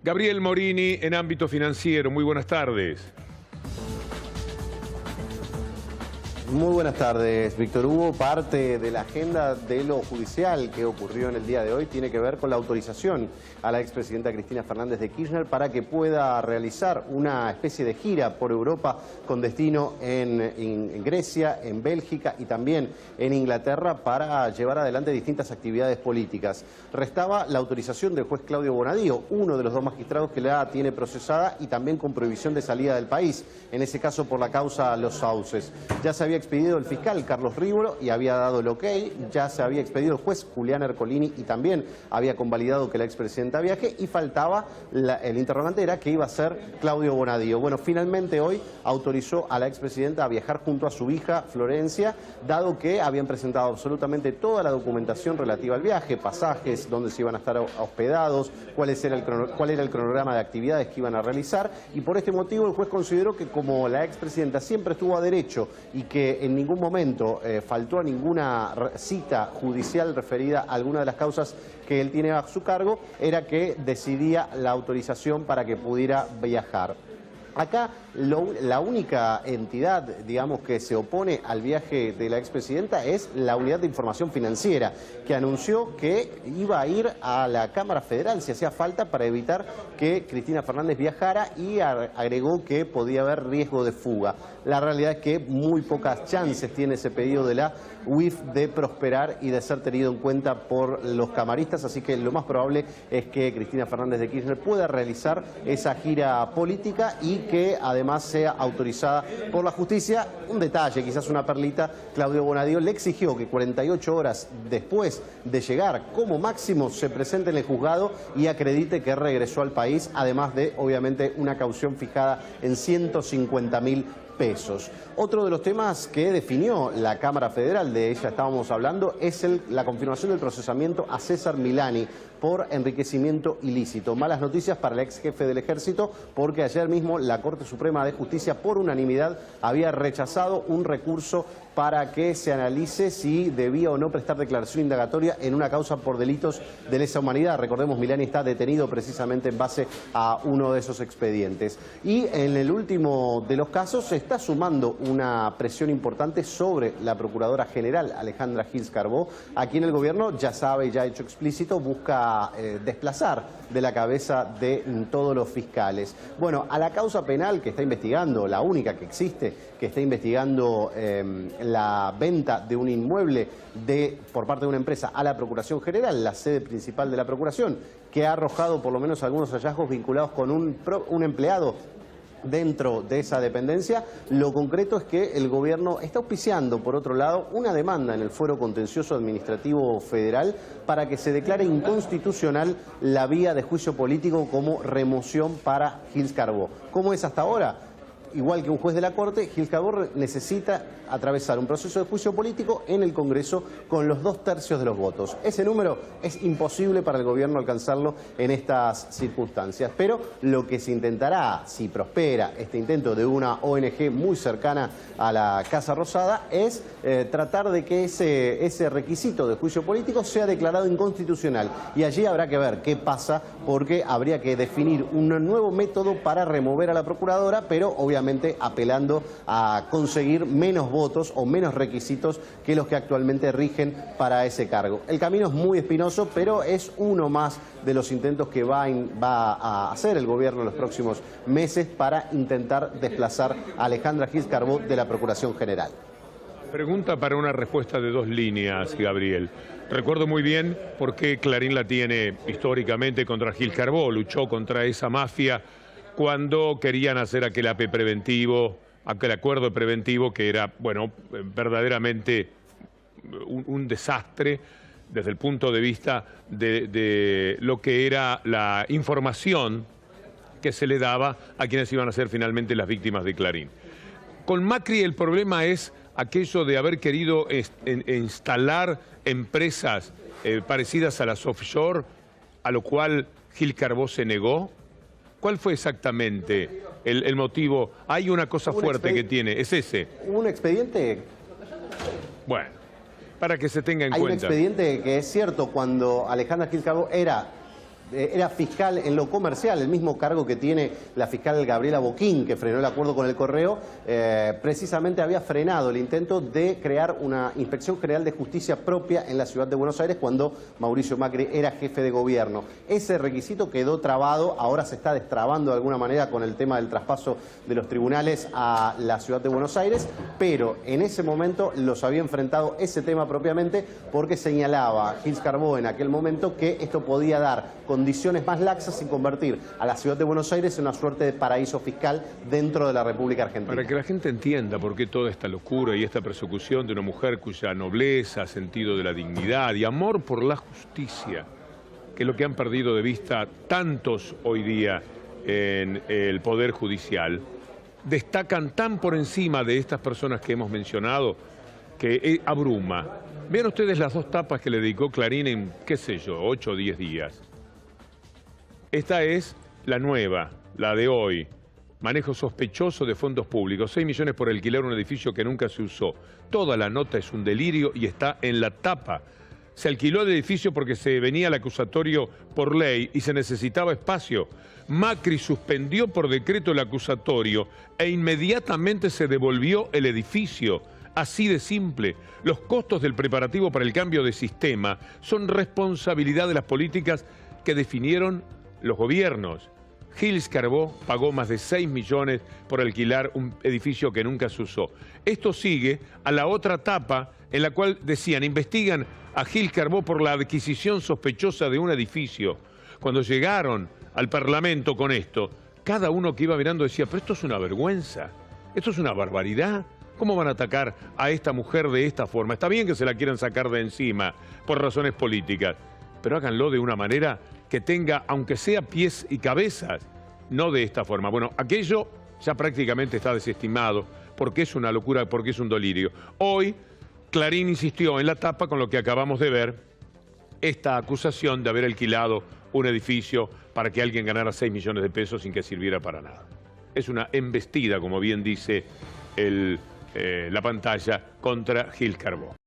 Gabriel Morini, en ámbito financiero. Muy buenas tardes. Muy buenas tardes, Víctor Hugo. Parte de la agenda de lo judicial que ocurrió en el día de hoy tiene que ver con la autorización a la expresidenta Cristina Fernández de Kirchner para que pueda realizar una especie de gira por Europa con destino en Grecia, en Bélgica y también en Inglaterra para llevar adelante distintas actividades políticas. Restaba la autorización del juez Claudio Bonadío, uno de los dos magistrados que la tiene procesada y también con prohibición de salida del país, en ese caso por la causa Los Sauces. Ya se había expedido el fiscal Carlos Rívolo y había dado el ok, ya se había expedido el juez Julián Ercolini y también había convalidado que la expresidenta viaje, y faltaba el interrogante era que iba a ser Claudio Bonadío. Bueno, finalmente hoy autorizó a la expresidenta a viajar junto a su hija Florencia, dado que habían presentado absolutamente toda la documentación relativa al viaje, pasajes, dónde se iban a estar hospedados, cuál era el cronograma de actividades que iban a realizar, y por este motivo el juez consideró que como la expresidenta siempre estuvo a derecho y que en ningún momento faltó a ninguna cita judicial referida a alguna de las causas que él tiene a su cargo, era que decidía la autorización para que pudiera viajar. Acá la única entidad, digamos, que se opone al viaje de la expresidenta es la Unidad de Información Financiera, que anunció que iba a ir a la Cámara Federal si hacía falta para evitar que Cristina Fernández viajara, y agregó que podía haber riesgo de fuga. La realidad es que muy pocas chances tiene ese pedido de la UIF de prosperar y de ser tenido en cuenta por los camaristas, así que lo más probable es que Cristina Fernández de Kirchner pueda realizar esa gira política y que además sea autorizada por la justicia. Un detalle, quizás una perlita: Claudio Bonadío le exigió que 48 horas después de llegar, como máximo, se presente en el juzgado y acredite que regresó al país, además de, obviamente, una caución fijada en 150.000 pesos. Otro de los temas que definió la Cámara Federal, de ella estábamos hablando, es la confirmación del procesamiento a César Milani por enriquecimiento ilícito. Malas noticias para el ex jefe del Ejército, porque ayer mismo la Corte Suprema de Justicia, por unanimidad, había rechazado un recurso para que se analice si debía o no prestar declaración indagatoria en una causa por delitos de lesa humanidad. Recordemos, Milani está detenido precisamente en base a uno de esos expedientes. Y en el último de los casos se está sumando una presión importante sobre la Procuradora General, Alejandra Gils Carbó, a quien el gobierno, ya sabe y ya ha hecho explícito, busca desplazar de la cabeza de todos los fiscales. Bueno, a la causa penal que está investigando, la única que existe, que está investigando la venta de un inmueble por parte de una empresa a la Procuración General, la sede principal de la Procuración, que ha arrojado por lo menos algunos hallazgos vinculados con un empleado dentro de esa dependencia. Lo concreto es que el gobierno está auspiciando, por otro lado, una demanda en el Fuero Contencioso Administrativo Federal para que se declare inconstitucional la vía de juicio político como remoción para Gils Carbó. ¿Cómo es hasta ahora? Igual que un juez de la Corte, Gils Carbó necesita atravesar un proceso de juicio político en el Congreso con los 2/3 de los votos. Ese número es imposible para el gobierno alcanzarlo en estas circunstancias, pero lo que se intentará, si prospera este intento de una ONG muy cercana a la Casa Rosada, es tratar de que ese requisito de juicio político sea declarado inconstitucional. Y allí habrá que ver qué pasa, porque habría que definir un nuevo método para remover a la procuradora, pero obviamente apelando a conseguir menos votos o menos requisitos que los que actualmente rigen para ese cargo. El camino es muy espinoso, pero es uno más de los intentos que va a hacer el gobierno en los próximos meses para intentar desplazar a Alejandra Gils Carbó de la Procuración General. Pregunta para una respuesta de 2 líneas, Gabriel. Recuerdo muy bien por qué Clarín la tiene históricamente contra Gils Carbó. Luchó contra esa mafia cuando querían hacer aquel AP preventivo, aquel acuerdo preventivo que era, bueno, verdaderamente un desastre desde el punto de vista de lo que era la información que se le daba a quienes iban a ser finalmente las víctimas de Clarín. Con Macri el problema es aquello de haber querido instalar empresas parecidas a las offshore, a lo cual Gils Carbó se negó. ¿Cuál fue exactamente el motivo? Hay una cosa fuerte que tiene, es ese. Un expediente. Bueno, para que se tenga en cuenta. Hay un expediente que es cierto, cuando Alejandra Gils Carbó era era fiscal en lo comercial, el mismo cargo que tiene la fiscal Gabriela Boquín, que frenó el acuerdo con el Correo, precisamente había frenado el intento de crear una Inspección General de Justicia propia en la ciudad de Buenos Aires cuando Mauricio Macri era jefe de gobierno. Ese requisito quedó trabado, ahora se está destrabando de alguna manera con el tema del traspaso de los tribunales a la ciudad de Buenos Aires, pero en ese momento los había enfrentado ese tema propiamente porque señalaba Gils Carbó en aquel momento que esto podía dar condiciones más laxas y convertir a la ciudad de Buenos Aires en una suerte de paraíso fiscal dentro de la República Argentina. Para que la gente entienda por qué toda esta locura y esta persecución de una mujer cuya nobleza, sentido de la dignidad y amor por la justicia, que es lo que han perdido de vista tantos hoy día en el Poder Judicial, destacan tan por encima de estas personas que hemos mencionado que abruma. Vean ustedes las dos tapas que le dedicó Clarín en, qué sé yo, 8 o 10 días. Esta es la nueva, la de hoy. Manejo sospechoso de fondos públicos. 6 millones por alquilar un edificio que nunca se usó. Toda la nota es un delirio y está en la tapa. Se alquiló el edificio porque se venía el acusatorio por ley y se necesitaba espacio. Macri suspendió por decreto el acusatorio e inmediatamente se devolvió el edificio. Así de simple. Los costos del preparativo para el cambio de sistema son responsabilidad de las políticas que definieron los gobiernos. Gils Carbó pagó más de 6 millones por alquilar un edificio que nunca se usó. Esto sigue a la otra tapa en la cual decían, investigan a Gils Carbó por la adquisición sospechosa de un edificio. Cuando llegaron al Parlamento con esto, cada uno que iba mirando decía, pero esto es una vergüenza, esto es una barbaridad. ¿Cómo van a atacar a esta mujer de esta forma? Está bien que se la quieran sacar de encima por razones políticas, pero háganlo de una manera que tenga, aunque sea pies y cabezas, no de esta forma. Bueno, aquello ya prácticamente está desestimado, porque es una locura, porque es un delirio. Hoy, Clarín insistió en la tapa con lo que acabamos de ver, esta acusación de haber alquilado un edificio para que alguien ganara 6 millones de pesos sin que sirviera para nada. Es una embestida, como bien dice la pantalla, contra Gils Carbó.